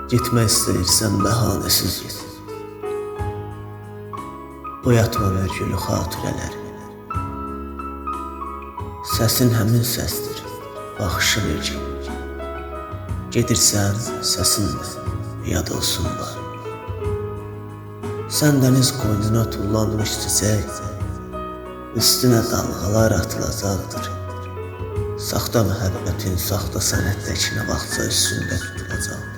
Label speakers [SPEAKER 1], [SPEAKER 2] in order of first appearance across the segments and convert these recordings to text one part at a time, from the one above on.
[SPEAKER 1] Gitmək istəyirsən bəhanəsiz get. Oyatma mürgülü xatirələri. Səsin həmin səsdir, baxışın ilgi. Gedirsən səsinlə, yad olsun var. Sən dəniz qoynuna tullanmış çiçək, üstünə dalğalar atılacaqdır. Saxta məhəbbətin, saxta sənətdəki nə vaxtsa üstündə tutulacaqdır.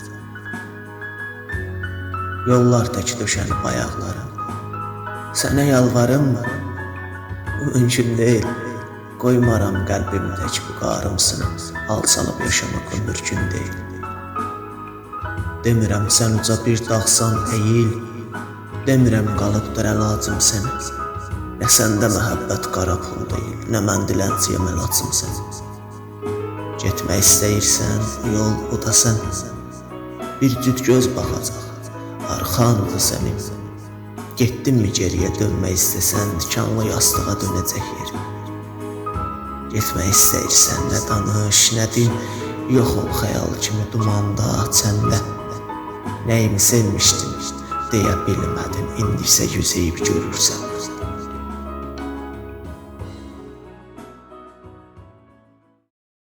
[SPEAKER 1] Yollar tək döşənib ayaqlara. Sənə yalvarım, mümkün deyil. Qoymaram qəlbimdəki bu qarımsını, alçalıb yaşamaq mümkün deyil. Demirəm sən uca bir dağsan əyil, demirəm qalıbdır əlacım sənə. Nə səndə məhəbbət qara pul deyil, nə mən dilənçiyə məlacım sənə. Getmək istəyirsən, yol o da sən. Bir cüt göz baxacaq, arxandır sənin. Getdinmi geriyə dönmək istəsən, tikanlı yastığa dönəcək yerim. Getmək istəyirsən, nə danış, nə din, yox ol xəyal kimi dumanda, çəndə. Nəyimi sevmişdin, deyə bilmədim, indi isə yüzeyib görürsən.